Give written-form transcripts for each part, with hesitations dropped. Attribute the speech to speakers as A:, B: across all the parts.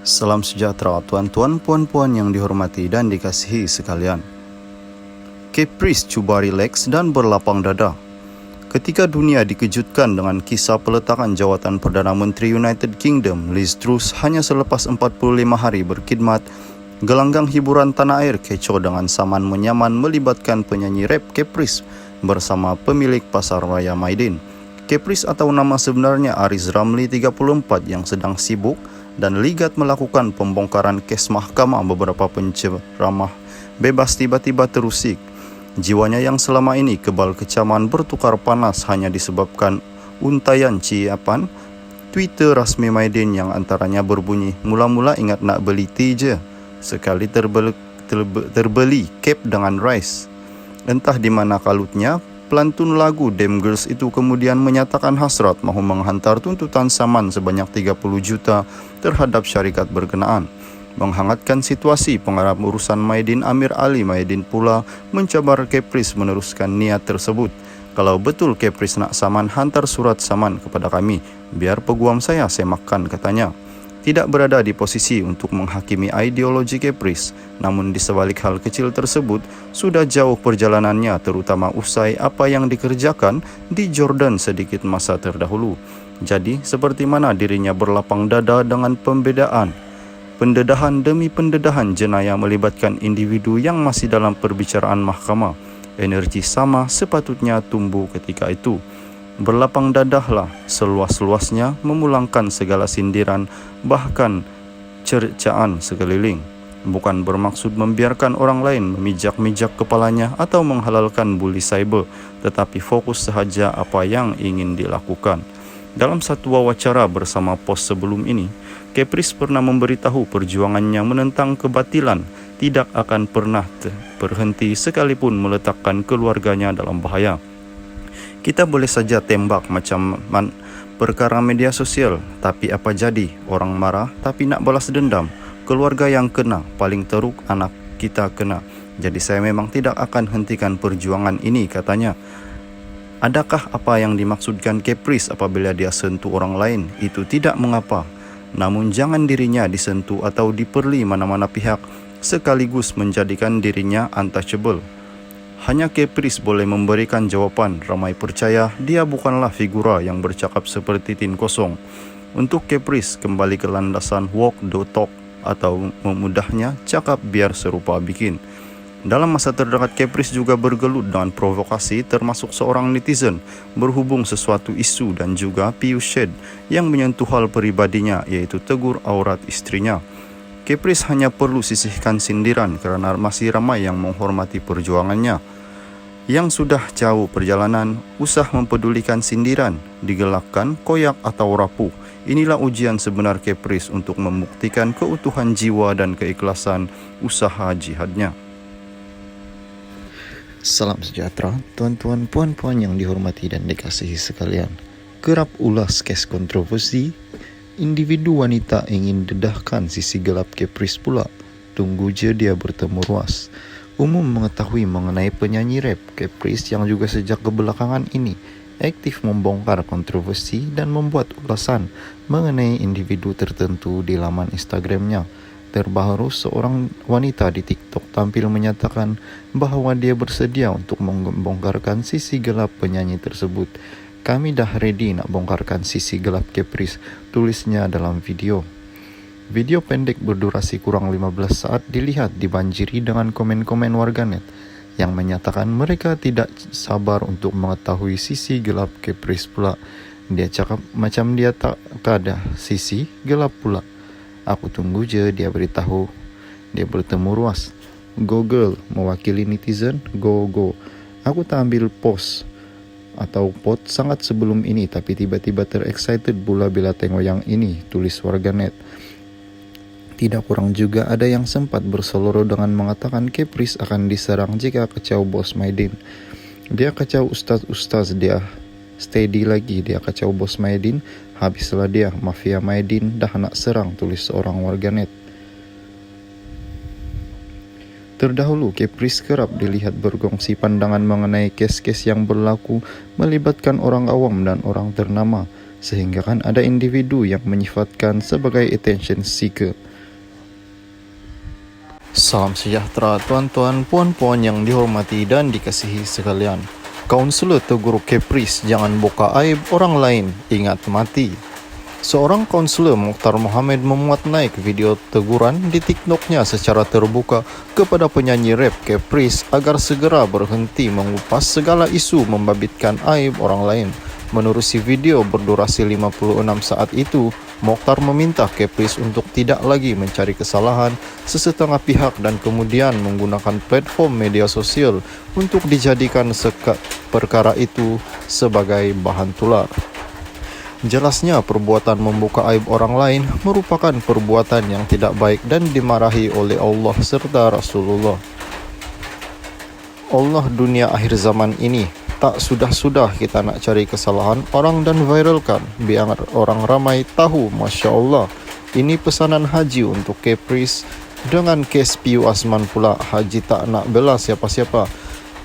A: Salam sejahtera tuan-tuan, puan-puan yang dihormati dan dikasihi sekalian. Caprice cuba rileks dan berlapang dada ketika dunia dikejutkan dengan kisah peletakan jawatan Perdana Menteri United Kingdom Liz Truss hanya selepas 45 hari berkhidmat. Gelanggang hiburan tanah air kecoh dengan saman menyaman melibatkan penyanyi rap Caprice bersama pemilik pasar raya Maidin. Caprice atau nama sebenarnya Aris Ramli 34 yang sedang sibuk dan ligat melakukan pembongkaran kes mahkamah beberapa penceramah bebas tiba-tiba terusik. Jiwanya yang selama ini kebal kecaman bertukar panas hanya disebabkan untayan ciapan Twitter rasmi Maidin yang antaranya berbunyi, "Mula-mula ingat nak beli tea je, sekali terbeli cap dengan rice." Entah di mana kalutnya, pelantun lagu Damn Girls itu kemudian menyatakan hasrat mahu menghantar tuntutan saman sebanyak 30 juta terhadap syarikat berkenaan. Menghangatkan situasi, pengarah urusan Maidin Amir Ali Maidin pula mencabar Caprice meneruskan niat tersebut. "Kalau betul Caprice nak saman, hantar surat saman kepada kami, biar peguam saya semakkan," katanya. Tidak berada di posisi untuk menghakimi ideologi Caprice, namun di sebalik hal kecil tersebut, sudah jauh perjalanannya terutama usai apa yang dikerjakan di Jordan sedikit masa terdahulu. Jadi, seperti mana dirinya berlapang dada dengan pendedahan demi pendedahan jenayah melibatkan individu yang masih dalam perbicaraan mahkamah. Energi sama sepatutnya tumbuh ketika itu. Berlapang dadahlah seluas-luasnya memulangkan segala sindiran bahkan cercaan sekeliling. Bukan bermaksud membiarkan orang lain memijak-mijak kepalanya atau menghalalkan bully cyber, tetapi fokus sahaja apa yang ingin dilakukan. Dalam satu wawancara bersama Pos sebelum ini, Caprice pernah memberitahu perjuangannya menentang kebatilan tidak akan pernah berhenti sekalipun meletakkan keluarganya dalam bahaya. "Kita boleh saja tembak macam perkara media sosial, tapi apa jadi? Orang marah tapi nak balas dendam. Keluarga yang kena, paling teruk anak kita kena. Jadi saya memang tidak akan hentikan perjuangan ini," katanya. Adakah apa yang dimaksudkan Caprice apabila dia sentuh orang lain? Itu tidak mengapa. Namun jangan dirinya disentuh atau diperli mana-mana pihak sekaligus menjadikan dirinya untouchable. Hanya Caprice boleh memberikan jawapan. Ramai percaya dia bukanlah figura yang bercakap seperti tin kosong. Untuk Caprice, kembali ke landasan walk the talk atau memudahnya cakap biar serupa bikin. Dalam masa terdekat, Caprice juga bergelut dengan provokasi termasuk seorang netizen berhubung sesuatu isu dan juga pius shade yang menyentuh hal peribadinya, yaitu tegur aurat istrinya. Caprice hanya perlu sisihkan sindiran kerana masih ramai yang menghormati perjuangannya. Yang sudah jauh perjalanan, usah mempedulikan sindiran, digelakkan, koyak atau rapuh. Inilah ujian sebenar Caprice untuk membuktikan keutuhan jiwa dan keikhlasan usaha jihadnya. Salam sejahtera, tuan-tuan, puan-puan yang dihormati dan dikasihi sekalian. Kerap ulas kes kontroversi, individu wanita ingin dedahkan sisi gelap Caprice pula. Tunggu je dia bertemu ruas. Umum mengetahui mengenai penyanyi rap Caprice yang juga sejak kebelakangan ini aktif membongkar kontroversi dan membuat ulasan mengenai individu tertentu di laman Instagramnya. Terbaru, seorang wanita di TikTok tampil menyatakan bahawa dia bersedia untuk membongkarkan sisi gelap penyanyi tersebut. "Kami dah ready nak bongkarkan sisi gelap Caprice," tulisnya dalam video. Video pendek berdurasi kurang 15 saat dilihat dibanjiri dengan komen-komen warganet yang menyatakan mereka tidak sabar untuk mengetahui sisi gelap Caprice pula. Dia cakap macam dia tak ada sisi gelap pula. "Aku tunggu je dia beritahu dia bertemu ruas. Go girl," mewakili netizen, go. "Aku tak ambil post atau pot sangat sebelum ini, tapi tiba-tiba terexcited pula bila tengok yang ini," tulis warganet. Tidak kurang juga ada yang sempat berseloroh dengan mengatakan Caprice akan diserang jika kacau bos Maidin. "Dia kacau ustaz-ustaz, dia steady lagi, dia kacau bos Maidin, habislah dia, mafia Maidin dah nak serang," tulis seorang warganet. Terdahulu, Caprice kerap dilihat berkongsi pandangan mengenai kes-kes yang berlaku melibatkan orang awam dan orang ternama, sehingga kan ada individu yang menyifatkan sebagai attention seeker. Salam sejahtera tuan-tuan, puan-puan yang dihormati dan dikasihi sekalian. Kaunselor tegur Kepris, jangan buka aib orang lain, ingat mati. Seorang kaunselor Mokhtar Mohamed memuat naik video teguran di TikToknya secara terbuka kepada penyanyi rap Kepris agar segera berhenti mengupas segala isu membabitkan aib orang lain. Menerusi video berdurasi 56 saat itu, Mokhtar meminta Kepris untuk tidak lagi mencari kesalahan sesetengah pihak dan kemudian menggunakan platform media sosial untuk dijadikan perkara itu sebagai bahan tular. Jelasnya perbuatan membuka aib orang lain merupakan perbuatan yang tidak baik dan dimarahi oleh Allah serta Rasulullah. Allah dunia akhir zaman ini, tak sudah-sudah kita nak cari kesalahan orang dan viralkan biar orang ramai tahu. Masya Allah. Ini pesanan haji untuk Kepris dengan kes Piu Azman pula. Haji tak nak bela siapa-siapa.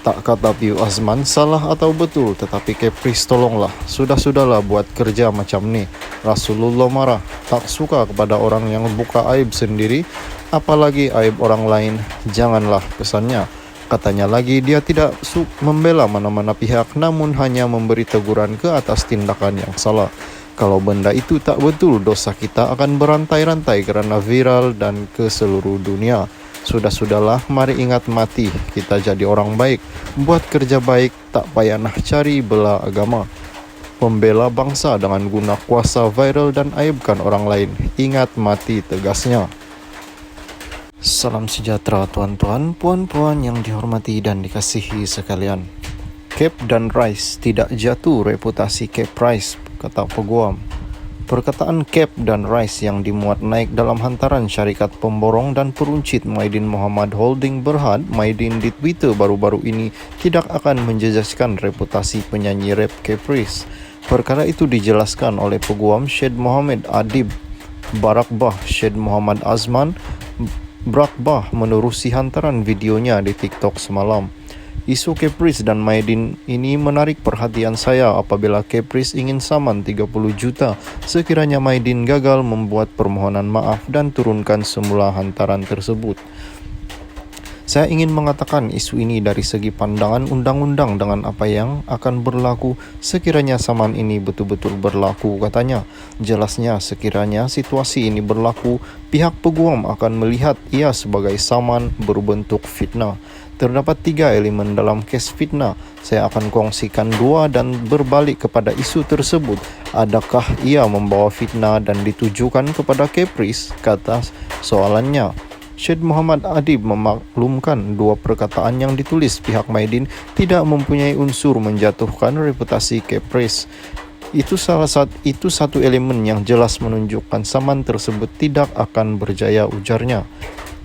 A: Tak kata Piu Azman salah atau betul, tetapi Kepris tolonglah. Sudah-sudahlah buat kerja macam ni. Rasulullah marah, tak suka kepada orang yang buka aib sendiri, apalagi aib orang lain. Janganlah, pesannya. Katanya lagi dia tidak membela mana-mana pihak, namun hanya memberi teguran ke atas tindakan yang salah. Kalau benda itu tak betul, dosa kita akan berantai-rantai kerana viral dan ke seluruh dunia. Sudah-sudahlah, mari ingat mati. Kita jadi orang baik, buat kerja baik, tak payah nak cari bela agama. Pembela bangsa dengan guna kuasa viral dan aibkan orang lain. Ingat mati, tegasnya. Salam sejahtera tuan-tuan, puan-puan yang dihormati dan dikasihi sekalian. Cap dan Rice tidak jatuh reputasi Kepris, kata peguam. Perkataan Cap dan Rice yang dimuat naik dalam hantaran syarikat pemborong dan peruncit Maidin Muhammad Holding Berhad Maidin di Twitter baru-baru ini tidak akan menjejaskan reputasi penyanyi rap Kepris. Perkara itu dijelaskan oleh peguam Syed Mohamed Adib Barakbah Syed Muhammad Azman Brakbah menerusi hantaran videonya di TikTok semalam. Isu Kepris dan Maidin ini menarik perhatian saya apabila Kepris ingin saman 30 juta sekiranya Maidin gagal membuat permohonan maaf dan turunkan semula hantaran tersebut. Saya ingin mengatakan isu ini dari segi pandangan undang-undang dengan apa yang akan berlaku sekiranya saman ini betul-betul berlaku, katanya. Jelasnya sekiranya situasi ini berlaku, pihak peguam akan melihat ia sebagai saman berbentuk fitnah. Terdapat 3 elemen dalam kes fitnah. Saya akan kongsikan 2 dan berbalik kepada isu tersebut. Adakah ia membawa fitnah dan ditujukan kepada Kepris? Kata soalannya. Syed Muhammad Adib memaklumkan 2 perkataan yang ditulis pihak Maidin tidak mempunyai unsur menjatuhkan reputasi Kepris. Itu satu elemen yang jelas menunjukkan saman tersebut tidak akan berjaya, ujarnya.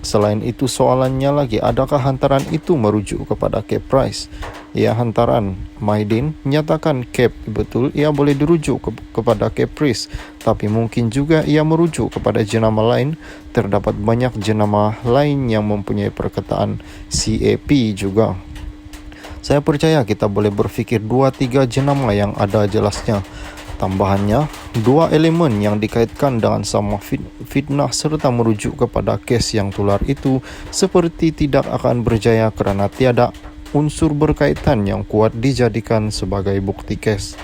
A: Selain itu soalannya lagi, adakah hantaran itu merujuk kepada Kepris? Ya, hantaran Maidin nyatakan betul ia boleh dirujuk kepada Kepris, tapi mungkin juga ia merujuk kepada jenama lain. Terdapat banyak jenama lain yang mempunyai perkataan CAP juga. Saya percaya kita boleh berfikir 2-3 jenama yang ada jelasnya. Tambahannya, 2 elemen yang dikaitkan dengan sama fitnah serta merujuk kepada kes yang tular itu seperti tidak akan berjaya kerana tiada unsur berkaitan yang kuat dijadikan sebagai bukti kes.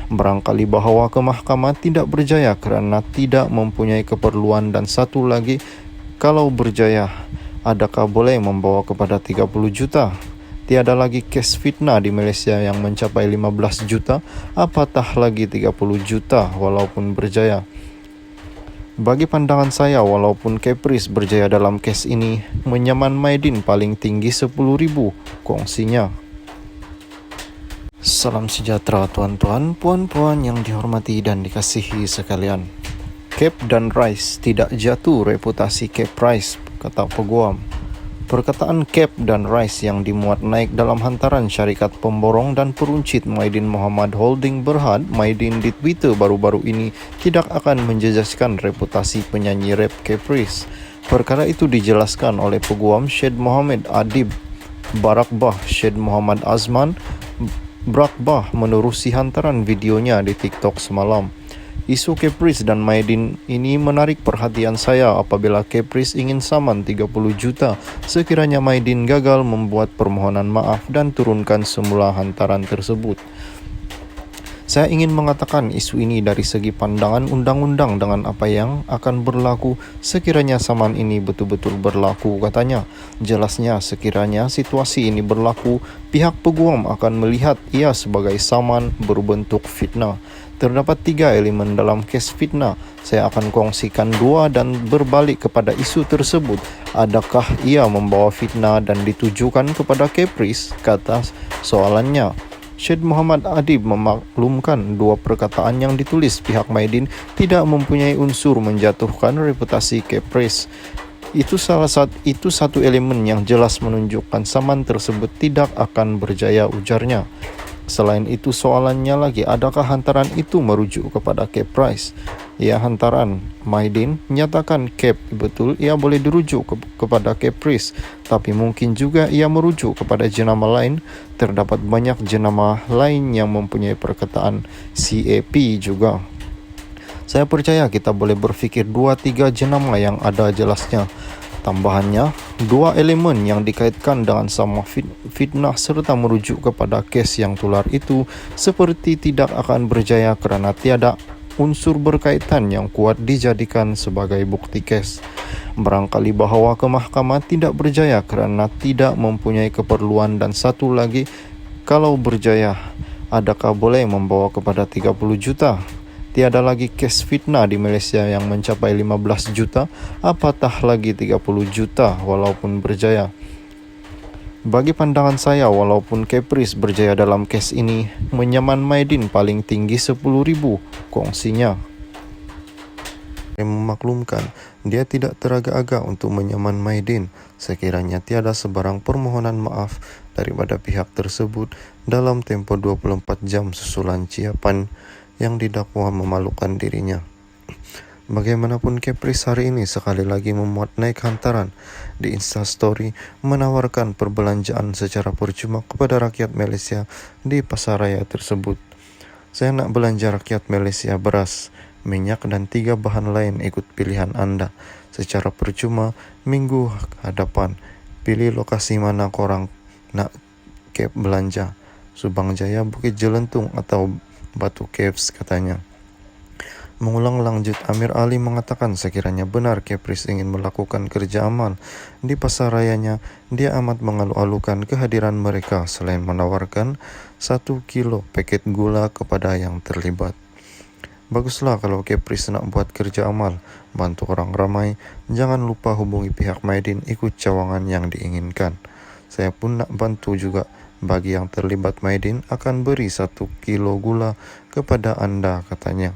A: Barangkali bahawa ke mahkamah tidak berjaya kerana tidak mempunyai keperluan, dan satu lagi, kalau berjaya, adakah boleh membawa kepada 30 juta? Tiada lagi kes fitnah di Malaysia yang mencapai 15 juta, apatah lagi 30 juta walaupun berjaya. Bagi pandangan saya, walaupun Kepris berjaya dalam kes ini, menyaman Maidin paling tinggi 10,000, kongsinya. Salam sejahtera tuan-tuan, puan-puan yang dihormati dan dikasihi sekalian. Cap dan Rice tidak jatuh reputasi Kepris, kata peguam. Perkataan Cap dan Rice yang dimuat naik dalam hantaran syarikat pemborong dan peruncit Maidin Muhammad Holding Berhad Maidin di Twitter baru-baru ini tidak akan menjejaskan reputasi penyanyi rap Kepris. Perkara itu dijelaskan oleh peguam Syed Mohamed Adib Barakbah Syed Muhammad Azman Brakbah menerusi hantaran videonya di TikTok semalam. Isu Caprice dan Maidin ini menarik perhatian saya apabila Caprice ingin saman 30 juta sekiranya Maidin gagal membuat permohonan maaf dan turunkan semula hantaran tersebut. Saya ingin mengatakan isu ini dari segi pandangan undang-undang dengan apa yang akan berlaku sekiranya saman ini betul-betul berlaku, katanya. Jelasnya sekiranya situasi ini berlaku, pihak peguam akan melihat ia sebagai saman berbentuk fitnah. Terdapat 3 elemen dalam kes fitnah. Saya akan kongsikan 2 dan berbalik kepada isu tersebut. Adakah ia membawa fitnah dan ditujukan kepada Caprice? Kata soalannya. Syed Muhammad Adib memaklumkan 2 perkataan yang ditulis pihak Maidin tidak mempunyai unsur menjatuhkan reputasi Caprice. Itu satu elemen yang jelas menunjukkan saman tersebut tidak akan berjaya, ujarnya. Selain itu soalannya lagi, adakah hantaran itu merujuk kepada Caprice? Ya, hantaran Maidin nyatakan betul ia boleh dirujuk kepada Caprice, tapi mungkin juga ia merujuk kepada jenama lain. Terdapat banyak jenama lain yang mempunyai perkataan CAP juga. Saya percaya kita boleh berfikir 2-3 jenama yang ada jelasnya. Tambahannya, 2 elemen yang dikaitkan dengan sama fitnah serta merujuk kepada kes yang tular itu seperti tidak akan berjaya kerana tiada unsur berkaitan yang kuat dijadikan sebagai bukti kes. Barangkali bahawa ke mahkamah tidak berjaya kerana tidak mempunyai keperluan, dan satu lagi, kalau berjaya, adakah boleh membawa kepada 30 juta? Tiada lagi kes fitnah di Malaysia yang mencapai 15 juta, apatah lagi 30 juta walaupun berjaya. Bagi pandangan saya, walaupun Caprice berjaya dalam kes ini, menyaman Maidin paling tinggi 10,000, kongsinya. Saya memaklumkan, dia tidak teragak-agak untuk menyaman Maidin sekiranya tiada sebarang permohonan maaf daripada pihak tersebut dalam tempoh 24 jam susulan ciapan yang didakwa memalukan dirinya. Bagaimanapun, Caprice hari ini sekali lagi memuat naik hantaran di Instastory menawarkan perbelanjaan secara percuma kepada rakyat Malaysia di pasaraya tersebut. Saya nak belanja rakyat Malaysia beras, minyak dan 3 bahan lain ikut pilihan anda secara percuma minggu hadapan. Pilih lokasi mana korang nak Cap belanja, Subang Jaya, Bukit Jelentung atau Batu Caves, katanya. Mengulang lanjut, Amir Ali mengatakan sekiranya benar Caprice ingin melakukan kerja amal di pasarayanya, dia amat mengalu-alukan kehadiran mereka selain menawarkan 1 kilo paket gula kepada yang terlibat. Baguslah kalau Caprice nak buat kerja amal, bantu orang ramai, jangan lupa hubungi pihak Maidin ikut cawangan yang diinginkan. Saya pun nak bantu juga. Bagi yang terlibat Maidin akan beri 1 kilo gula kepada anda, katanya.